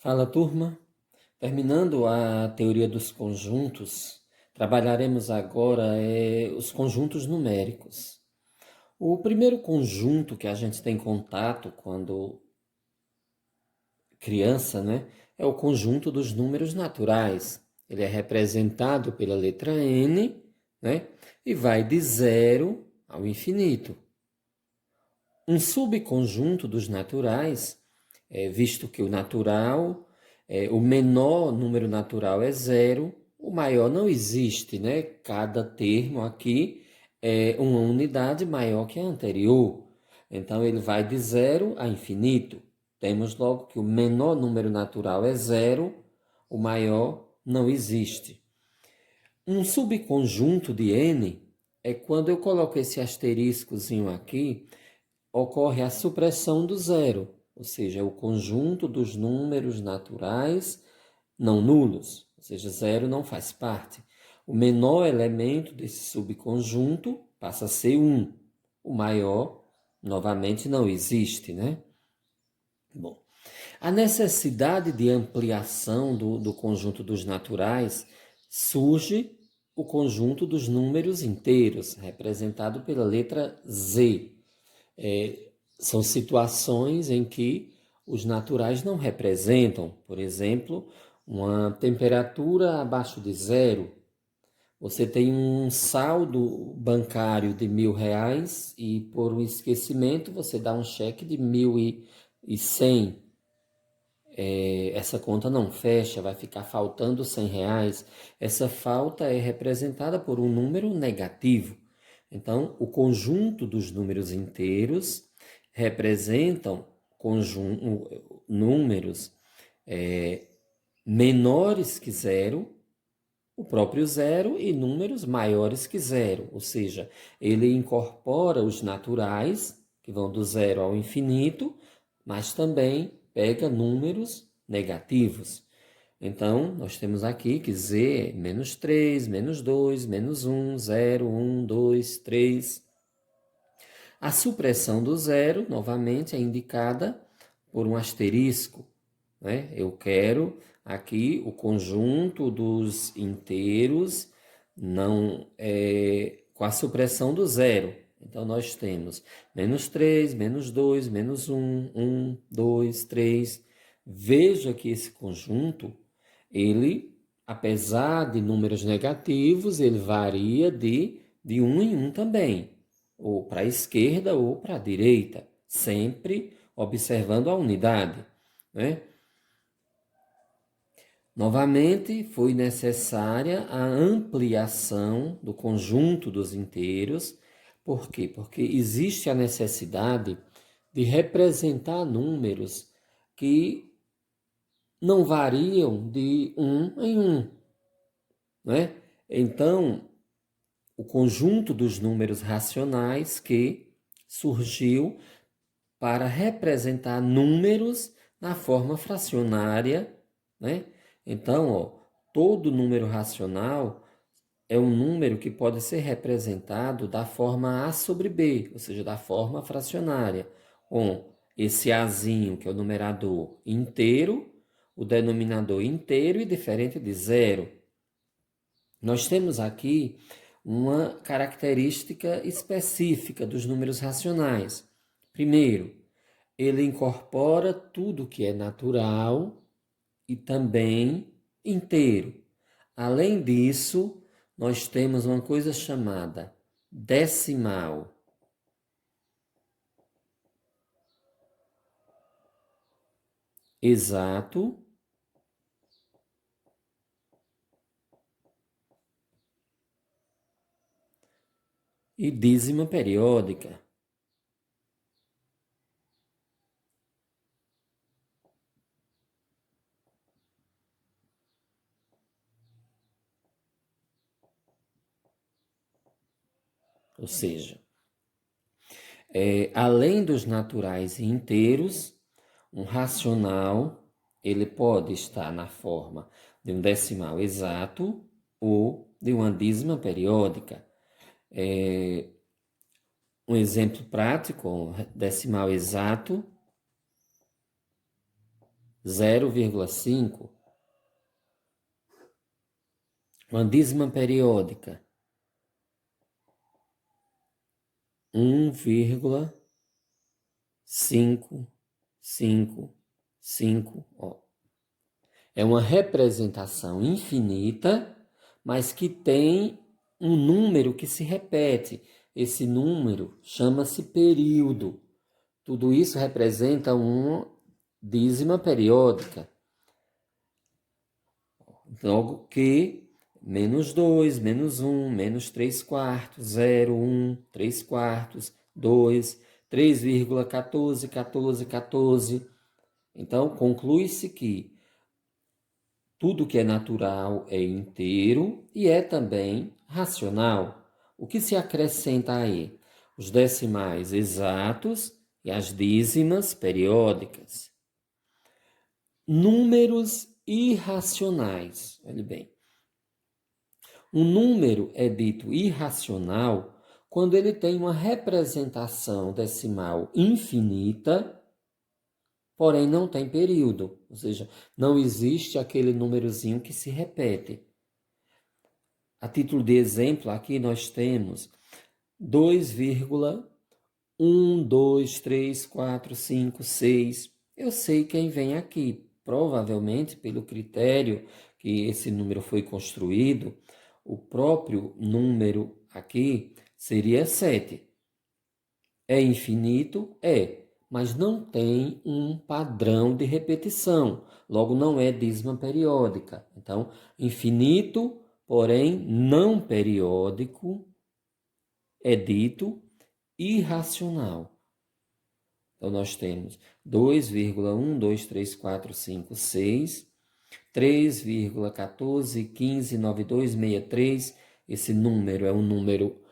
Fala, turma. Terminando a teoria dos conjuntos, trabalharemos agora os conjuntos numéricos. O primeiro conjunto que a gente tem contato quando criança, né, é o conjunto dos números naturais. Ele é representado pela letra N, né, e vai de 0 ao infinito. Um subconjunto dos naturais, visto que o menor número natural é 0, o maior não existe, né? Cada termo aqui é uma unidade maior que a anterior. Então, ele vai de 0 a infinito. Temos logo que o menor número natural é 0, o maior não existe. Um subconjunto de N é quando eu coloco esse asteriscozinho aqui, ocorre a supressão do zero, ou seja, é o conjunto dos números naturais não nulos, ou seja, zero não faz parte. O menor elemento desse subconjunto passa a ser 1. O maior, novamente, não existe, né? Bom, a necessidade de ampliação do conjunto dos naturais surge o conjunto dos números inteiros, representado pela letra Z. São situações em que os naturais não representam, por exemplo, uma temperatura abaixo de 0. Você tem um saldo bancário de R$ 1.000 e por um esquecimento você dá um cheque de 1.100. Essa conta não fecha, vai ficar faltando R$ 100. Essa falta é representada por um número negativo. Então, o conjunto dos números inteiros representam números menores que zero, o próprio zero, e números maiores que zero. Ou seja, ele incorpora os naturais, que vão do zero ao infinito, mas também pega números negativos. Então, nós temos aqui que Z é -3, -2, -1, 0, 1, 2, 3. A supressão do zero, novamente, é indicada por um asterisco, né? Eu quero aqui o conjunto dos inteiros não com a supressão do zero. Então, nós temos -3, -2, -1, 1, 2, 3. Veja que esse conjunto, ele, apesar de números negativos, ele varia de 1 em 1 também, ou para a esquerda ou para a direita, sempre observando a unidade, né? Novamente, foi necessária a ampliação do conjunto dos inteiros. Por quê? Porque existe a necessidade de representar números que não variam de 1 em 1, né? Então, o conjunto dos números racionais que surgiu para representar números na forma fracionária, né? Então, todo número racional é um número que pode ser representado da forma A sobre B, ou seja, da forma fracionária, com esse Azinho, que é o numerador inteiro, o denominador inteiro e diferente de zero. Nós temos aqui uma característica específica dos números racionais. Primeiro, ele incorpora tudo que é natural e também inteiro. Além disso, nós temos uma coisa chamada decimal. Exato e dízima periódica. Ou seja, além dos naturais e inteiros, um racional ele pode estar na forma de um decimal exato ou de uma dízima periódica. Um exemplo prático, decimal exato 0,5. Uma dízima periódica, 1,555. Ó. É uma representação infinita, mas que tem um número que se repete. Esse número chama-se período. Tudo isso representa uma dízima periódica. Logo que menos 2, menos 1, menos 3 quartos, 0, 1, 3 quartos, 2, 3,14, 14, 14. Então, conclui-se que tudo que é natural é inteiro e é também racional. O que se acrescenta aí? Os decimais exatos e as dízimas periódicas. Números irracionais. Olhe bem. Um número é dito irracional quando ele tem uma representação decimal infinita, porém não tem período, ou seja, não existe aquele númerozinho que se repete. A título de exemplo, aqui nós temos 2,1, 2, 3, 4, 5, 6. Eu sei quem vem aqui. Provavelmente, pelo critério que esse número foi construído, o próprio número aqui seria 7. É infinito? É, mas não tem um padrão de repetição. Logo, não é dízima periódica. Então, infinito, porém não periódico, é dito irracional. Então, nós temos 2,1, 2, 3, 4, 5, 6, 3,14, 15, 92, 63. Esse número é um número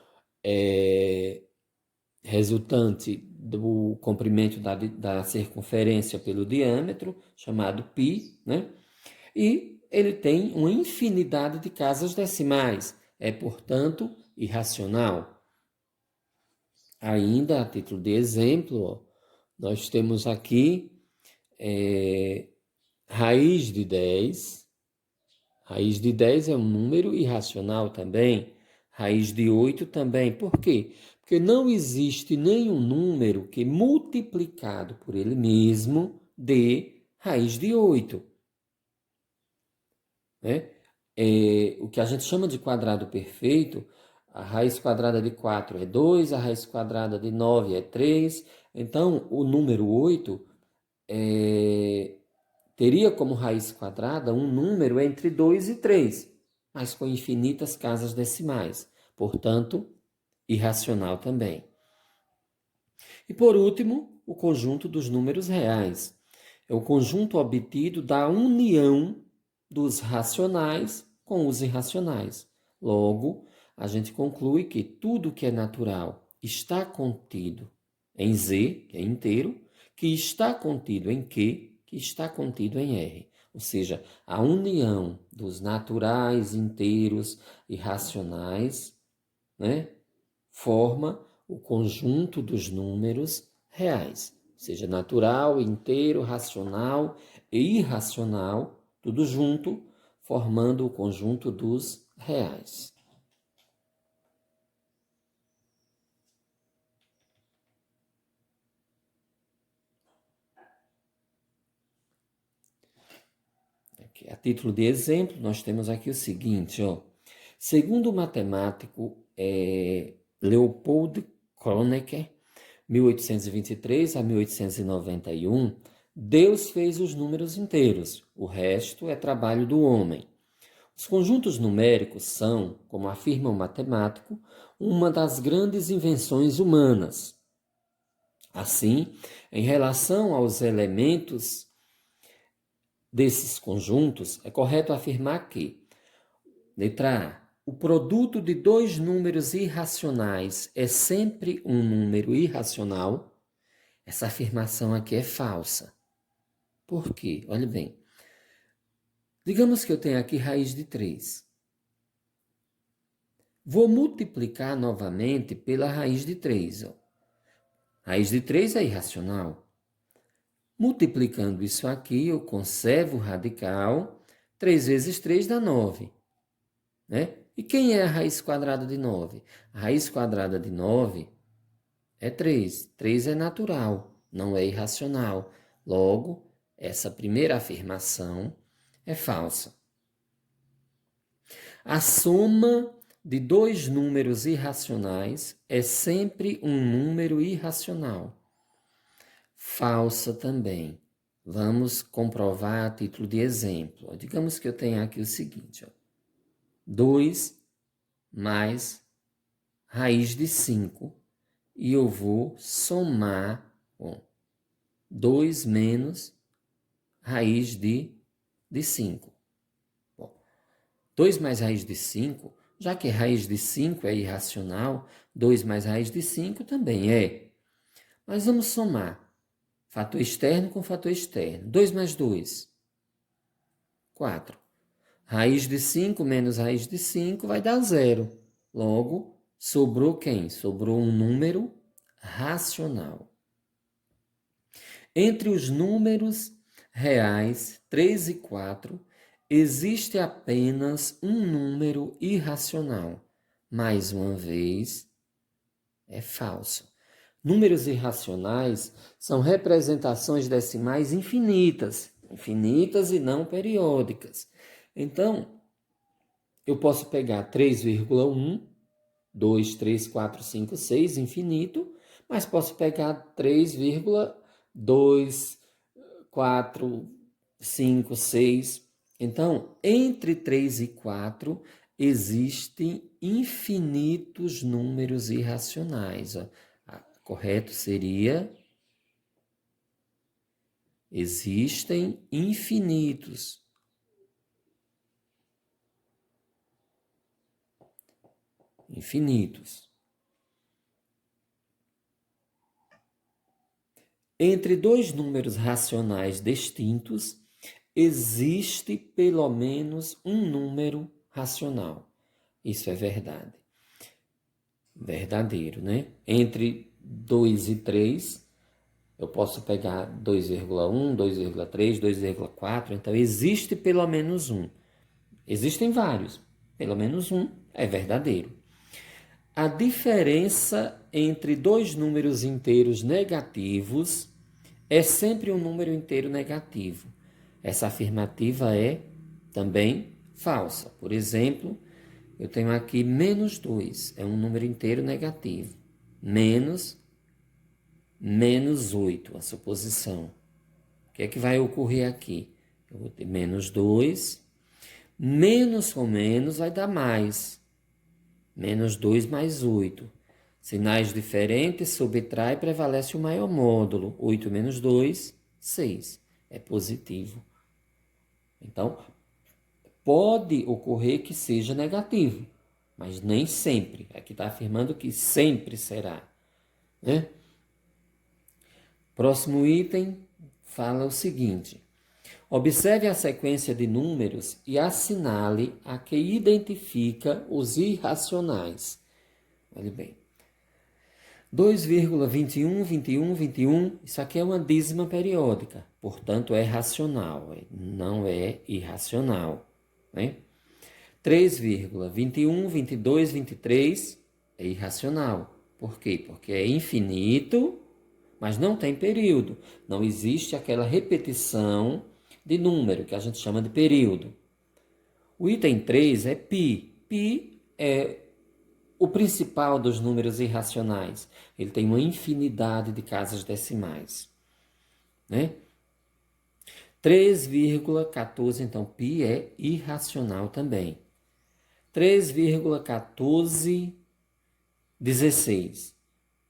resultante do comprimento da circunferência pelo diâmetro, chamado π, né? E ele tem uma infinidade de casas decimais. É, portanto, irracional. Ainda, a título de exemplo, ó, nós temos aqui raiz de 10. Raiz de 10 é um número irracional também. Raiz de 8 também. Por quê? Porque não existe nenhum número que, multiplicado por ele mesmo, dê raiz de 8. Né? O que a gente chama de quadrado perfeito, a raiz quadrada de 4 é 2, a raiz quadrada de 9 é 3. Então, o número 8 teria como raiz quadrada um número entre 2 e 3, mas com infinitas casas decimais. Portanto, irracional também. E por último, o conjunto dos números reais. É o conjunto obtido da união dos racionais com os irracionais. Logo, a gente conclui que tudo que é natural está contido em Z, que é inteiro, que está contido em Q, que está contido em R. Ou seja, a união dos naturais, inteiros e racionais, né, forma o conjunto dos números reais. Seja natural, inteiro, racional e irracional, tudo junto, formando o conjunto dos reais. A título de exemplo, nós temos aqui o seguinte, ó. Segundo o matemático Leopold Kronecker, 1823 a 1891, Deus fez os números inteiros, o resto é trabalho do homem. Os conjuntos numéricos são, como afirma o matemático, uma das grandes invenções humanas. Assim, em relação aos elementos desses conjuntos, é correto afirmar que, letra A, o produto de dois números irracionais é sempre um número irracional. Essa afirmação aqui é falsa. Por quê? Olha bem. Digamos que eu tenho aqui raiz de 3. Vou multiplicar novamente pela raiz de 3. Ó. Raiz de 3 é irracional. Multiplicando isso aqui, eu conservo o radical. 3 vezes 3 dá 9. Né? E quem é a raiz quadrada de 9? A raiz quadrada de 9 é 3. 3 é natural, não é irracional. Logo, essa primeira afirmação é falsa. A soma de dois números irracionais é sempre um número irracional. Falsa também. Vamos comprovar a título de exemplo. Digamos que eu tenha aqui o seguinte. 2 mais raiz de 5. E eu vou somar 2 menos raiz de 5. 2 mais raiz de 5, já que raiz de 5 é irracional, 2 mais raiz de 5 também é. Mas vamos somar fator externo com fator externo. 2 mais 2, 4. Raiz de 5 menos raiz de 5 vai dar 0. Logo, sobrou quem? Sobrou um número racional. Entre os números reais 3 e 4, existe apenas um número irracional. Mais uma vez, é falso. Números irracionais são representações decimais infinitas e não periódicas. Então, eu posso pegar 3,1, 2, 3, 4, 5, 6, infinito, mas posso pegar 3,2, 4, 5, 6. Então, entre 3 e 4, existem infinitos números irracionais. Correto seria: existem infinitos. Entre dois números racionais distintos, existe pelo menos um número racional. Isso é verdade. Verdadeiro, né? Entre 2 e 3, eu posso pegar 2,1, 2,3, 2,4. Então, existe pelo menos um. Existem vários. Pelo menos um é verdadeiro. A diferença entre dois números inteiros negativos é sempre um número inteiro negativo. Essa afirmativa é também falsa. Por exemplo, eu tenho aqui menos 2, é um número inteiro negativo. Menos 8, a suposição. O que é que vai ocorrer aqui? Eu vou ter menos 2, menos com menos vai dar mais. Menos 2 mais 8. Sinais diferentes, subtrai, prevalece o maior módulo. 8 menos 2, 6. É positivo. Então, pode ocorrer que seja negativo, mas nem sempre. Aqui está afirmando que sempre será. Né? Próximo item fala o seguinte: observe a sequência de números e assinale a que identifica os irracionais. Olhe bem. 2,21, 21, 21, isso aqui é uma dízima periódica, portanto é racional, não é irracional. Né? 3,21, 22, 23 é irracional. Por quê? Porque é infinito, mas não tem período. Não existe aquela repetição de número que a gente chama de período. O item 3 é π. Π é o principal dos números irracionais. Ele tem uma infinidade de casas decimais. Né? 3,14, então π é irracional também. 3,1416.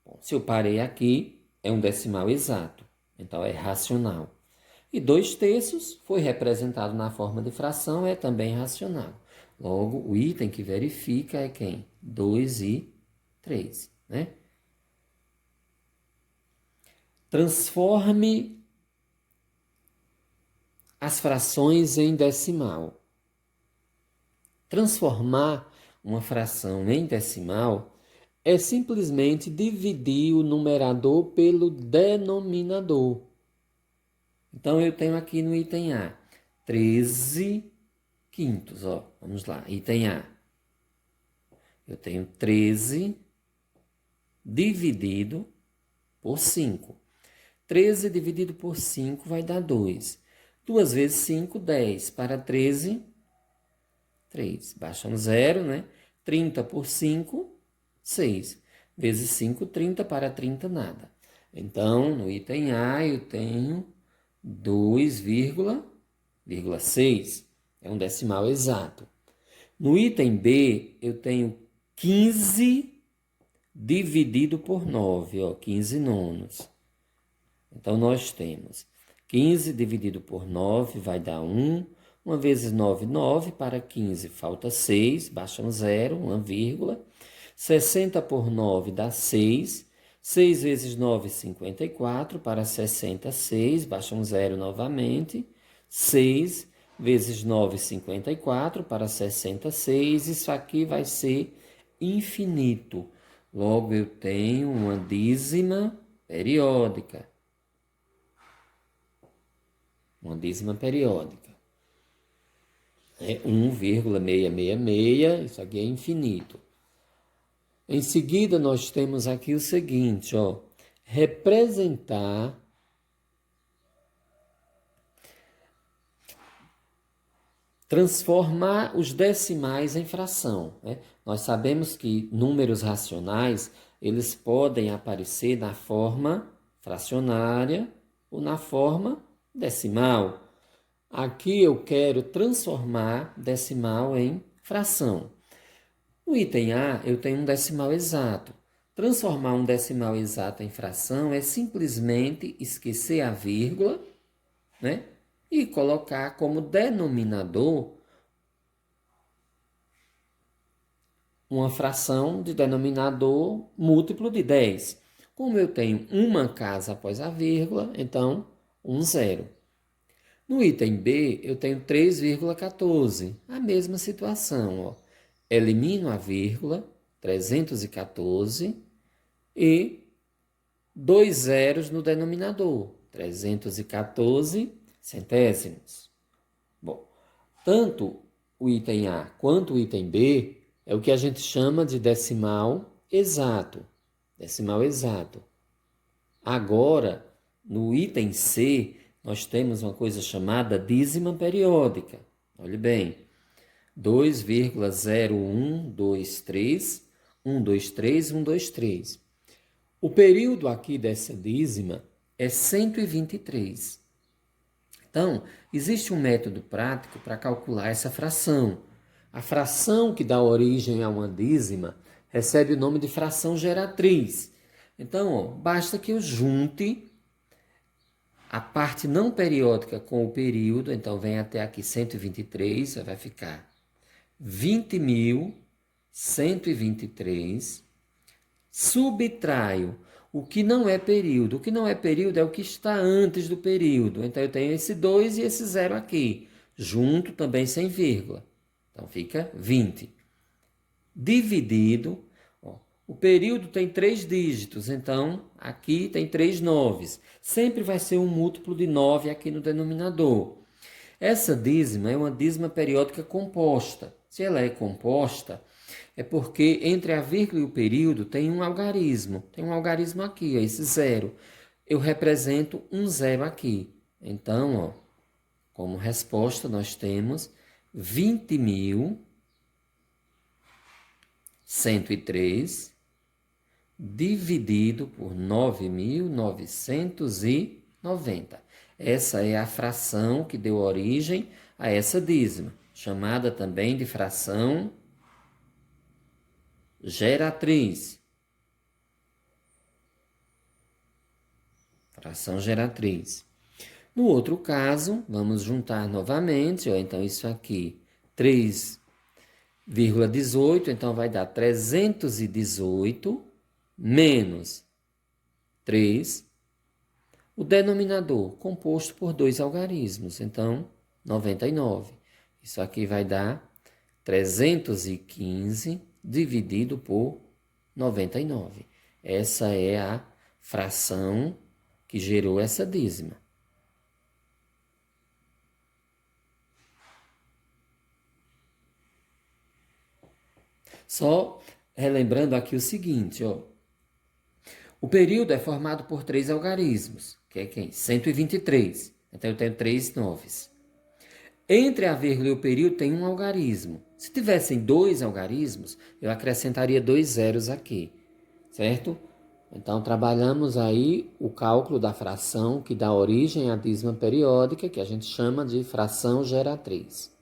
Bom, se eu parei aqui, é um decimal exato, então é racional. E 2/3 foi representado na forma de fração, é também racional. Logo, o item que verifica é quem? 2 e 3. Né? Transforme as frações em decimal. Transformar uma fração em decimal é simplesmente dividir o numerador pelo denominador. Então, eu tenho aqui no item A 13 quintos. Ó. Vamos lá, item A. Eu tenho 13 dividido por 5. 13 dividido por 5 vai dar 2. 2 vezes 5, 10. Para 13, 3. Baixa um zero, né? 30 por 5, 6. Vezes 5, 30. Para 30, nada. Então, no item A, eu tenho 2,6. É um decimal exato. No item B, eu tenho 15 dividido por 9, ó, 15 nonos. Então, nós temos 15 dividido por 9 vai dar 1. 1 vezes 9, 9. Para 15 falta 6, baixa um zero, uma vírgula. 60 por 9 dá 6. 6 vezes 9, 54. Para 60, 6, baixa um zero novamente. 6 vezes 9, 54. Para 60, 6. Isso aqui vai ser infinito. Logo, eu tenho uma dízima periódica. Uma dízima periódica. É 1,666, isso aqui é infinito. Em seguida, nós temos aqui o seguinte, ó, transformar os decimais em fração. Né? Nós sabemos que números racionais, eles podem aparecer na forma fracionária ou na forma decimal. Aqui eu quero transformar decimal em fração. No item A, eu tenho um decimal exato. Transformar um decimal exato em fração é simplesmente esquecer a vírgula, né? E colocar como denominador uma fração de denominador múltiplo de 10. Como eu tenho uma casa após a vírgula, então um zero. No item B, eu tenho 3,14. A mesma situação. Ó. Elimino a vírgula, 314, e 2 zeros no denominador, 314 centésimos. Bom, tanto o item A quanto o item B é o que a gente chama de decimal exato. Decimal exato. Agora, no item C, nós temos uma coisa chamada dízima periódica. Olhe bem, 2,0123, 123, 123. O período aqui dessa dízima é 123. Então, existe um método prático para calcular essa fração. A fração que dá origem a uma dízima recebe o nome de fração geratriz. Então, ó, basta que eu junte a parte não periódica com o período, então vem até aqui 123, vai ficar 20.123. Subtraio o que não é período. O que não é período é o que está antes do período. Então, eu tenho esse 2 e esse 0 aqui, junto também sem vírgula. Então, fica 20. Dividido, ó, o período tem 3 dígitos, então aqui tem 3 noves. Sempre vai ser um múltiplo de 9 aqui no denominador. Essa dízima é uma dízima periódica composta. Se ela é composta, é porque entre a vírgula e o período tem um algarismo. Tem um algarismo aqui, ó, esse zero. Eu represento um zero aqui. Então, ó, como resposta, nós temos 20.103 dividido por 9.990. Essa é a fração que deu origem a essa dízima, chamada também de fração geratriz. Fração geratriz. No outro caso, vamos juntar novamente, ó, então isso aqui, 3,18, então vai dar 318 menos 3, o denominador composto por 2 algarismos, então 99. Isso aqui vai dar 315 dividido por 99. Essa é a fração que gerou essa dízima. Só relembrando aqui o seguinte, ó. O período é formado por 3 algarismos, que é quem? 123. Então eu tenho 3 noves. Entre a vírgula e o período tem um algarismo. Se tivessem 2 algarismos, eu acrescentaria 2 zeros aqui, certo? Então trabalhamos aí o cálculo da fração que dá origem à dízima periódica, que a gente chama de fração geratriz.